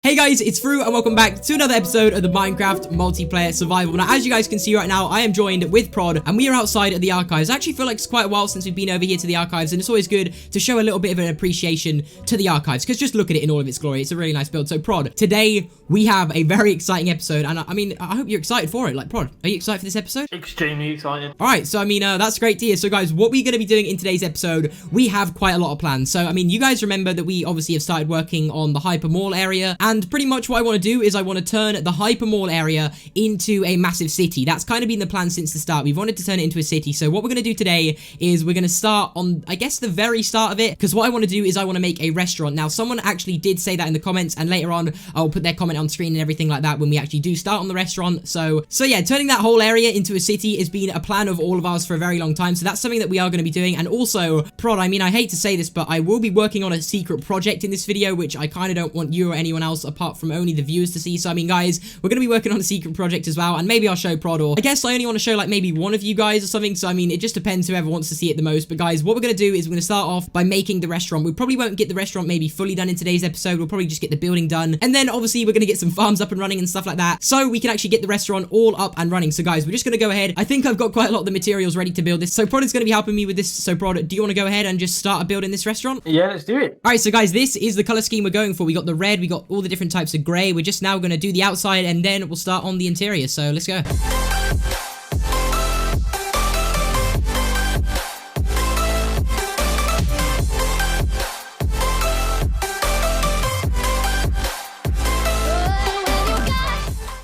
Hey guys, it's Fru and welcome back to another episode of the Minecraft Multiplayer Survival. Now, as you guys can see right now, I am joined with Prod and we are outside of the archives. I actually feel like it's quite a while since we've been over here to the archives, and it's always good to show a little bit of an appreciation to the archives because just look at it in all of its glory. It's a really nice build. So Prod, today we have a very exciting episode, and I hope you're excited for it. Like, Prod, are you excited for this episode? Extremely excited. Alright, so that's great to hear. So guys, what we're going to be doing in today's episode, we have quite a lot of plans. So you guys remember that we obviously have started working on the Hyper Mall area, and pretty much what I want to do is I want to turn the Hyper Mall area into a massive city. That's kind of been the plan since the start. We've wanted to turn it into a city. So what we're going to do today is we're going to start on, I guess, the very start of it, because what I want to do is I want to make a restaurant. Now, someone actually did say that in the comments, and later on I'll put their comment on screen and everything like that when we actually do start on the restaurant. So yeah, turning that whole area into a city has been a plan of all of ours for a very long time. So that's something that we are going to be doing. And also, Prod, I hate to say this, but I will be working on a secret project in this video, which I kind of don't want you or anyone else apart from only the viewers to see. So guys, we're going to be working on a secret project as well, and maybe I'll show Prod, or I guess I only want to show like maybe one of you guys or something. So it just depends whoever wants to see it the most. But guys, what we're going to do is we're going to start off by making the restaurant. We probably won't get the restaurant maybe fully done in today's episode. We'll probably just get the building done, and then obviously we're going to get some farms up and running and stuff like that, so we can actually get the restaurant all up and running. So guys, we're just going to go ahead. I think I've got quite a lot of the materials ready to build this, so Prod is going to be helping me with this. So Prod, do you want to go ahead and just start building this restaurant? Yeah, let's do it. All right, so guys, this is the color scheme we're going for. We got the red, we got all the different types of gray. We're just now going to do the outside, and then we'll start on the interior. So let's go.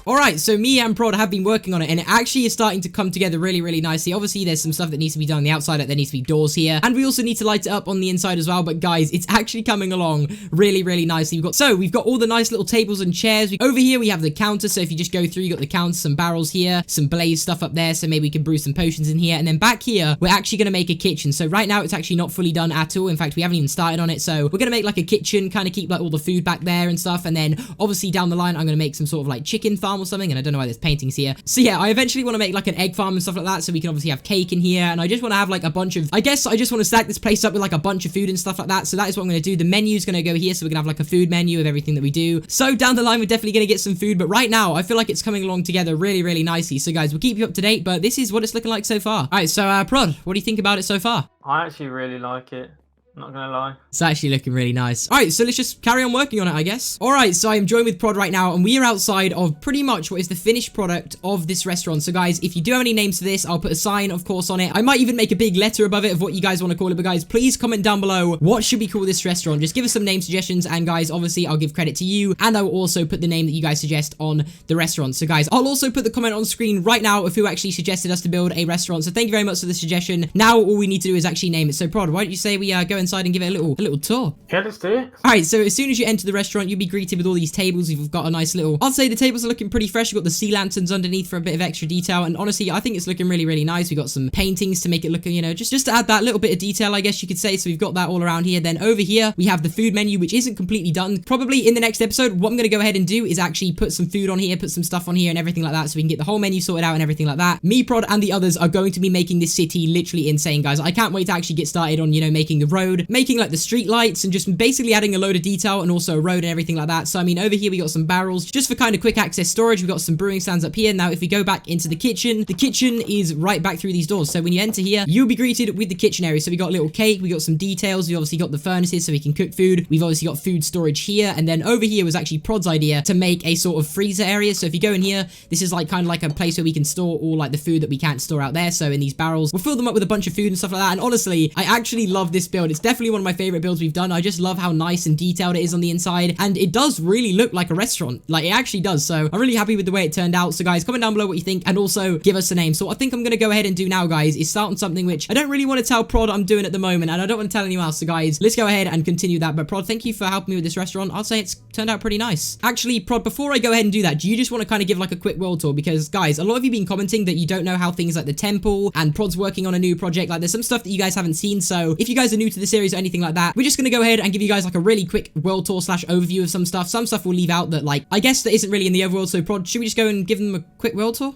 Alright, so me and Prod have been working on it, and it actually is starting to come together really, really nicely. Obviously, there's some stuff that needs to be done on the outside. There needs to be doors here, and we also need to light it up on the inside as well. But guys, it's actually coming along really, really nicely. We've got all the nice little tables and chairs. Over here, we have the counter, so if you just go through, you got the counter, some barrels here, some blaze stuff up there, so maybe we can brew some potions in here. And then back here, we're actually going to make a kitchen. So right now, it's actually not fully done at all. In fact, we haven't even started on it. So we're going to make like a kitchen, kind of keep like all the food back there and stuff. And then obviously down the line, I'm going to make some sort of like chicken farm or something, and I don't know why there's paintings here. So yeah, I eventually want to make like an egg farm and stuff like that, so we can obviously have cake in here, and I just want to have like a bunch of, I guess I just want to stack this place up with like a bunch of food and stuff like that. So that is what I'm going to do. The menu is going to go here, so we're going to have like a food menu of everything that we do. So down the line, we're definitely going to get some food, but right now I feel like it's coming along together really, really nicely. So guys, we'll keep you up to date, but this is what it's looking like so far. All right, so Prod, what do you think about it so far? I actually really like it. Not gonna lie. It's actually looking really nice. Alright, so let's just carry on working on it, I guess. Alright, so I am joined with Prod right now, and we are outside of pretty much what is the finished product of this restaurant. So guys, if you do have any names for this, I'll put a sign, of course, on it. I might even make a big letter above it of what you guys want to call it. But guys, please comment down below, what should we call this restaurant? Just give us some name suggestions, and guys, obviously, I'll give credit to you, and I will also put the name that you guys suggest on the restaurant. So guys, I'll also put the comment on screen right now of who actually suggested us to build a restaurant. So thank you very much for the suggestion. Now, all we need to do is actually name it. So Prod, why don't you say we go inside and give it a little tour? Yeah, let's do it. Alright, so as soon as you enter the restaurant, you'll be greeted with all these tables. You've got a nice little, I'd say the tables are looking pretty fresh. You've got the sea lanterns underneath for a bit of extra detail, and honestly, I think it's looking really, really nice. We've got some paintings to make it look, just to add that little bit of detail, I guess you could say. So we've got that all around here. Then over here, we have the food menu, which isn't completely done. Probably in the next episode, what I'm going to go ahead and do is actually put some food on here, put some stuff on here and everything like that, so we can get the whole menu sorted out and everything like that. Me, Prod, and the others are going to be making this city literally insane, guys. I can't wait to actually get started on, making the road, making like the street lights, and just basically adding a load of detail, and also a road and everything like that. So over here we got some barrels just for kind of quick access storage. We've got some brewing stands up here. Now if we go back into the kitchen is right back through these doors. So when you enter here, you'll be greeted with the kitchen area. So we got a little cake, we got some details, we obviously got the furnaces so we can cook food, we've obviously got food storage here, and then over here was actually Prod's idea to make a sort of freezer area. So if you go in here, this is like kind of like a place where we can store all like the food that we can't store out there. So in these barrels, we'll fill them up with a bunch of food and stuff like that. And honestly, I actually love this build. It's definitely one of my favorite builds we've done. I just love how nice and detailed it is on the inside, and it does really look like a restaurant. Like, it actually does. So I'm really happy with the way it turned out. So guys, comment down below what you think, and also give us a name. So what I think I'm going to go ahead and do now, guys, is start on something which I don't really want to tell Prod I'm doing at the moment, and I don't want to tell anyone else. So guys, let's go ahead and continue that. But Prod, thank you for helping me with this restaurant. I'll say it's turned out pretty nice. Actually, Prod, before I go ahead and do that, do you just want to kind of give like a quick world tour? Because guys, a lot of you been commenting that you don't know how things like the temple, and Prod's working on a new project. Like, there's some stuff that you guys haven't seen. So if you guys are new to the series or anything like that, we're just going to go ahead and give you guys like a really quick world tour / overview of some stuff. Some stuff we'll leave out that, like, I guess that isn't really in the overworld. So Prod, should we just go and give them a quick world tour?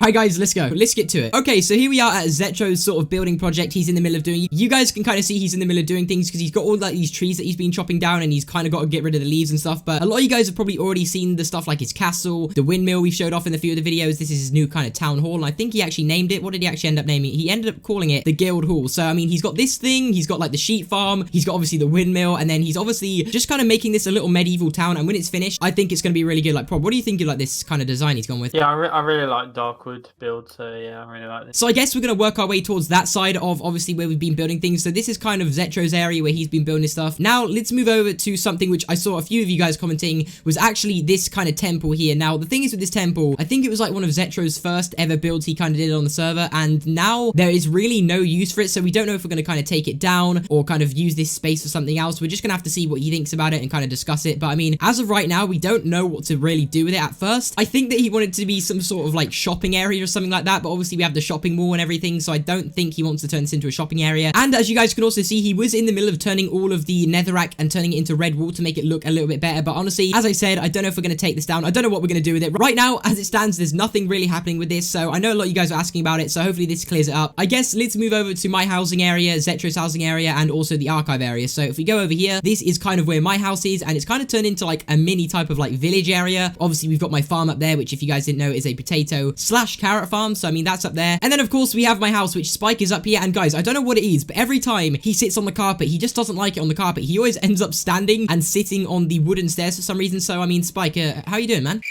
Alright guys, let's go. Let's get to it. Okay, so here we are at Zetro's sort of building project he's in the middle of doing. You guys can kind of see he's in the middle of doing things because he's got all like these trees that he's been chopping down and he's kind of got to get rid of the leaves and stuff. But a lot of you guys have probably already seen the stuff like his castle, the windmill we showed off in a few of the videos. This is his new kind of town hall, and I think he actually named it. What did he actually end up naming it? He ended up calling it the Guild Hall. So, I mean, he's got this thing, he's got like the sheep farm, he's got obviously the windmill, and then he's obviously just kind of making this a little medieval town. And when it's finished, I think it's going to be really good. Like, Prob, what do you think of like this kind of design he's gone with? Yeah, I really like Darkwood build, so yeah, I really like this. So I guess we're going to work our way towards that side of obviously where we've been building things. So this is kind of Zetro's area where he's been building his stuff. Now let's move over to something which I saw a few of you guys commenting was actually this kind of temple here. Now the thing is with this temple, I think it was like one of Zetro's first ever builds he kind of did on the server, and now there is really no use for it. So we don't know if we're going to kind of take it down or kind of use this space for something else. We're just going to have to see what he thinks about it and kind of discuss it. But I mean, as of right now, we don't know what to really do with it at first. I think that he wanted to be some sort of like shopping area or something like that, but obviously we have the shopping mall and everything, so I don't think he wants to turn this into a shopping area. And as you guys can also see, he was in the middle of turning all of the netherrack and turning it into red wool to make it look a little bit better. But honestly, as I said, I don't know if we're going to take this down. I don't know what we're going to do with it. Right now, as it stands, there's nothing really happening with this, so I know a lot of you guys are asking about it, so hopefully this clears it up. I guess let's move over to my housing area, Zetro's housing area, and also the archive area. So if we go over here, this is kind of where my house is, and it's kind of turned into like a mini type of like village area. Obviously, we've got my farm up there, which if you guys didn't know is a potato / carrot farm, so I mean that's up there. And then of course we have my house, which Spike is up here, and guys, I don't know what it is, but every time he sits on the carpet, he just doesn't like it on the carpet. He always ends up standing and sitting on the wooden stairs for some reason. So I mean, Spike, how you doing, man?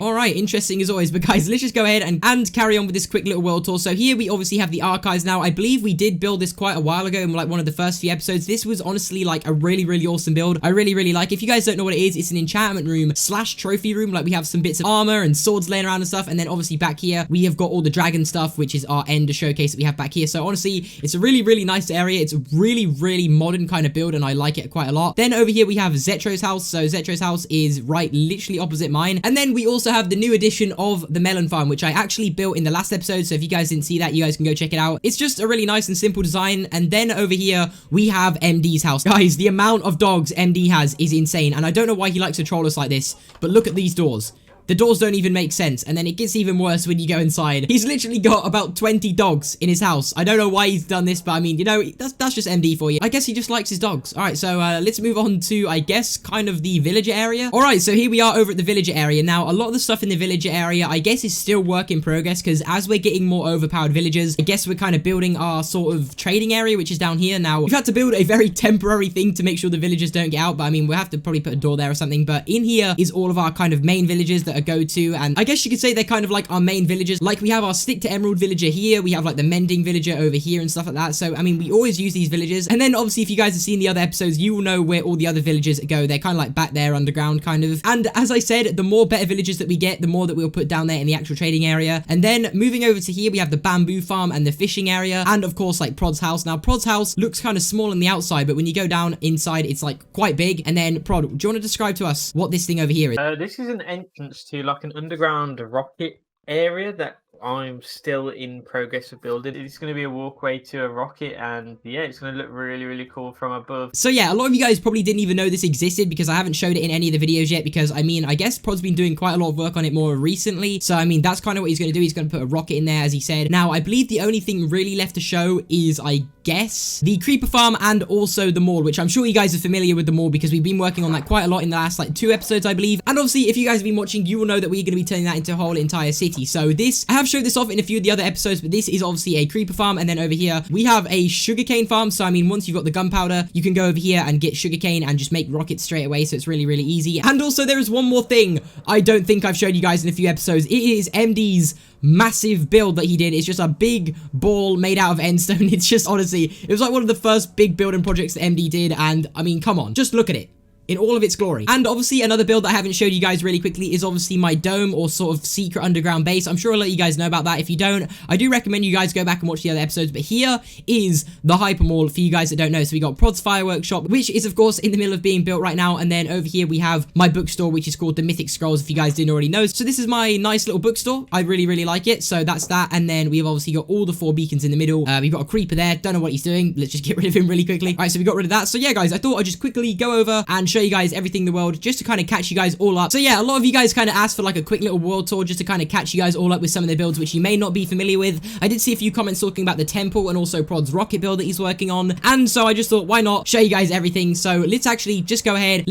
Alright, interesting as always, but guys, let's just go ahead and carry on with this quick little world tour. So here we obviously have the archives now. I believe we did build this quite a while ago in like one of the first few episodes. This was honestly like a really, really awesome build. I really, really like it. If you guys don't know what it is, it's an enchantment room / trophy room. Like we have some bits of armor and swords laying around and stuff. And then obviously back here, we have got all the dragon stuff, which is our ender showcase that we have back here. So honestly, it's a really, really nice area. It's a really, really modern kind of build, and I like it quite a lot. Then over here, we have Zetro's house. So Zetro's house is right literally opposite mine. And then we also have the new addition of the melon farm, which I actually built in the last episode. So if you guys didn't see that, you guys can go check it out. It's just a really nice and simple design. And then over here, we have MD's house. Guys, the amount of dogs MD has is insane. And I don't know why he likes to troll us like this, but look at these doors. The doors don't even make sense, and then it gets even worse when you go inside. He's literally got about 20 dogs in his house. I don't know why he's done this, but I mean, you know, that's just MD for you. I guess he just likes his dogs. All right, so let's move on to, I guess, kind of the villager area. All right, so here we are over at the villager area. Now, a lot of the stuff in the villager area, I guess, is still work in progress, because as we're getting more overpowered villagers, I guess we're kind of building our sort of trading area, which is down here. Now, we've had to build a very temporary thing to make sure the villagers don't get out, but I mean, we'll have to probably put a door there or something. But in here is all of our kind of main villages that are go-to, and I guess you could say they're kind of like our main villagers. Like we have our stick to emerald villager here, we have like the mending villager over here and stuff like that. So I mean, we always use these villagers. And then obviously if you guys have seen the other episodes, you will know where all the other villagers go. They're kind of like back there underground kind of. And as I said, the more better villagers that we get, the more that we'll put down there in the actual trading area. And then moving over to here, we have the bamboo farm and the fishing area, and of course like Prod's house. Now Prod's house looks kind of small on the outside, but when you go down inside, it's like quite big. And then Prod, do you want to describe to us what this thing over here is? This is an entrance to like an underground rocket area that I'm still in progress of building. It's going to be a walkway to a rocket, and yeah, it's going to look really, really cool from above. So yeah, a lot of you guys probably didn't even know this existed because I haven't showed it in any of the videos yet, because I mean, I guess Prod's been doing quite a lot of work on it more recently. So I mean, that's kind of what he's going to do. He's going to put a rocket in there, as he said. Now, I believe the only thing really left to show is, I guess, the creeper farm and also the mall, which I'm sure you guys are familiar with the mall because we've been working on that quite a lot in the last like 2 episodes, I believe. And obviously, if you guys have been watching, you will know that we're going to be turning that into a whole entire city. So this, I have showed this off in a few of the other episodes, but this is obviously a creeper farm. And then over here, we have a sugarcane farm. So I mean, once you've got the gunpowder, you can go over here and get sugarcane and just make rockets straight away. So it's really, really easy. And also there is one more thing I don't think I've showed you guys in a few episodes. It is MD's massive build that he did. It's just a big ball made out of endstone. It's just, honestly, it was like one of the first big building projects that MD did, and I mean, come on, just look at it in all of its glory. And obviously another build that I haven't showed you guys really quickly is obviously my dome, or sort of secret underground base. I'm sure I'll let you guys know about that. If you don't, I do recommend you guys go back and watch the other episodes. But here is the hyper mall for you guys that don't know. So we got Prod's fireworks shop, which is of course in the middle of being built right now. And then over here we have my bookstore, which is called the Mythic Scrolls, if you guys didn't already know. So this is my nice little bookstore. I really, really like it. So that's that. And then we've obviously got all the 4 beacons in the middle. We've got a creeper there. Don't know what he's doing. Let's just get rid of him really quickly. All right, so we got rid of that. So yeah, guys, I thought I'd just quickly go over and show you guys everything in the world just to kind of catch you guys all up. So yeah, a lot of you guys kind of asked for like a quick little world tour just to kind of catch you guys all up with some of the builds which you may not be familiar with. I did see a few comments talking about the temple and also Prod's rocket build that he's working on, and so I just thought, why not show you guys everything? So let's actually just go ahead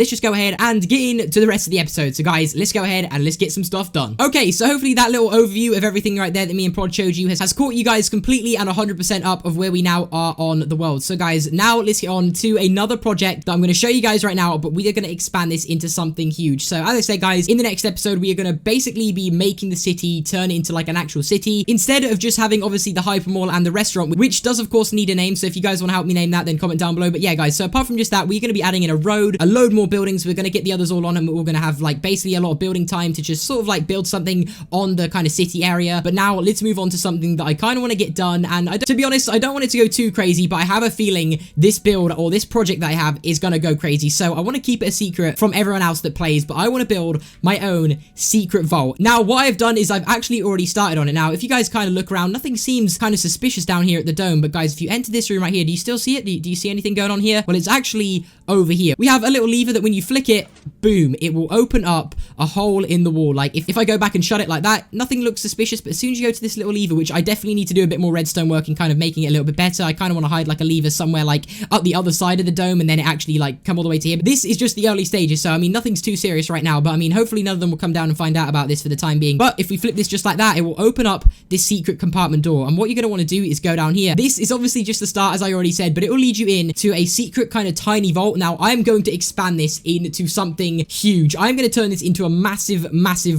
and get into the rest of the episode. So guys, let's go ahead and let's get some stuff done. Okay, so hopefully that little overview of everything right there that me and Prod showed you has caught you guys completely and 100% up of where we now are on the world. So guys, now let's get on to another project that I'm going to show you guys right now, but we are going to expand this into something huge. So as I said guys, in the next episode we are going to basically be making the city turn into like an actual city instead of just having obviously the hypermall and the restaurant, which does of course need a name. So if you guys want to help me name that, then comment down below. But yeah guys, so apart from just that, we're going to be adding in a road, a load more buildings. We're going to get the others all on, and we're going to have like basically a lot of building time to just sort of like build something on the kind of city area. But now let's move on to something that I kind of want to get done, and to be honest, I don't want it to go too crazy, but I have a feeling this build or this project that I have is going to go crazy. So I want to keep it a secret from everyone else that plays, but I want to build my own secret vault. Now what I've done is I've actually already started on it. Now if you guys kind of look around, nothing seems kind of suspicious down here at the dome, but guys, if you enter this room right here, do you still see it? Do you see anything going on here? Well, it's actually over here. We have a little lever that when you flick it, boom, it will open up a hole in the wall. Like if I go back and shut it like that, nothing looks suspicious, but as soon as you go to this little lever, which I definitely need to do a bit more redstone work and kind of making it a little bit better, I kind of want to hide like a lever somewhere like up the other side of the dome and then it actually like come all the way to here. But this is just the early stages, so I mean nothing's too serious right now, but I mean hopefully none of them will come down and find out about this for the time being. But if we flip this just like that, it will open up this secret compartment door, and what you're going to want to do is go down here. This is obviously just the start, as I already said, but it will lead you in to a secret kind of tiny vault. Now I'm going to expand this into something huge. I'm going to turn this into a massive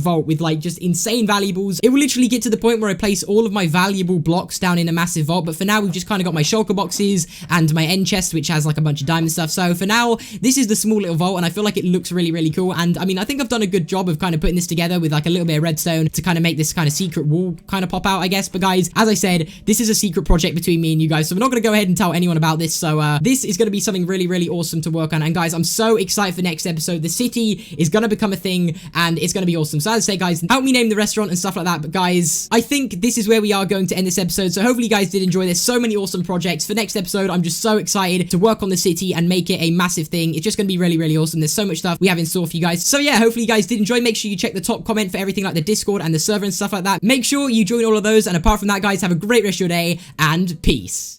vault with like just insane valuables. It will literally get to the point where I place all of my valuable blocks down in a massive vault, but for now we've just kind of got my shulker boxes and my end chest, which has like a bunch of diamond stuff. So for now this is the small little vault, and I feel like it looks really cool, and I mean I think I've done a good job of kind of putting this together with like a little bit of redstone to kind of make this kind of secret wall kind of pop out, I guess. But guys, as I said, this is a secret project between me and you guys, so we're not going to go ahead and tell anyone about this. So this is going to be something really awesome to work on, and guys, I'm so excited for next episode. The city is going to become a thing and it's going to be awesome. So as I say guys, help me name the restaurant and stuff like that. But guys, I think this is where we are going to end this episode, so hopefully you guys did enjoy this. So many awesome projects for next episode. I'm just so excited to work on the city and make it a massive thing. It's just going to be really awesome. There's so much stuff we have in store for you guys. So yeah, hopefully you guys did enjoy. Make sure you check the top comment for everything like the Discord and the server and stuff like that. Make sure you join all of those, and apart from that guys, have a great rest of your day and peace.